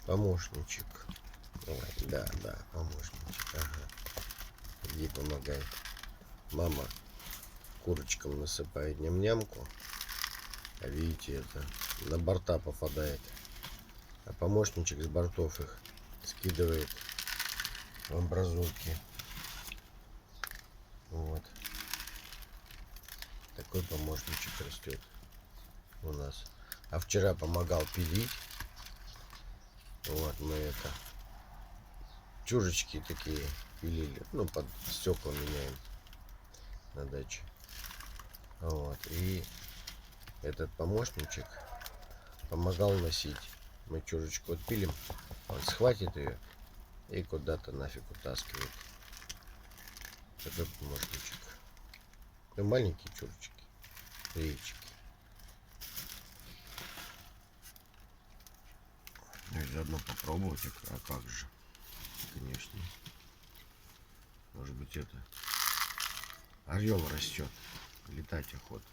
Помощничек. Ой, да, помощничек. Ага. Иди помогай. Мама курочкам насыпает ням-нямку. А видите, это на борта попадает. А помощничек с бортов их скидывает в амбразурки. Вот. Такой помощничек растет у нас. А вчера помогал пилить. Вот мы это чужечки такие пилили. Ну, под стекла меняем на даче. Вот. И этот помощничек помогал носить. Мы чужечку отпилим, он схватит ее и куда-то нафиг утаскивает. Такой помощничек. Ну, маленькие чурочки, яички. Ну и заодно попробовать, а как же, конечно. Может быть, это орел растет, летать охота.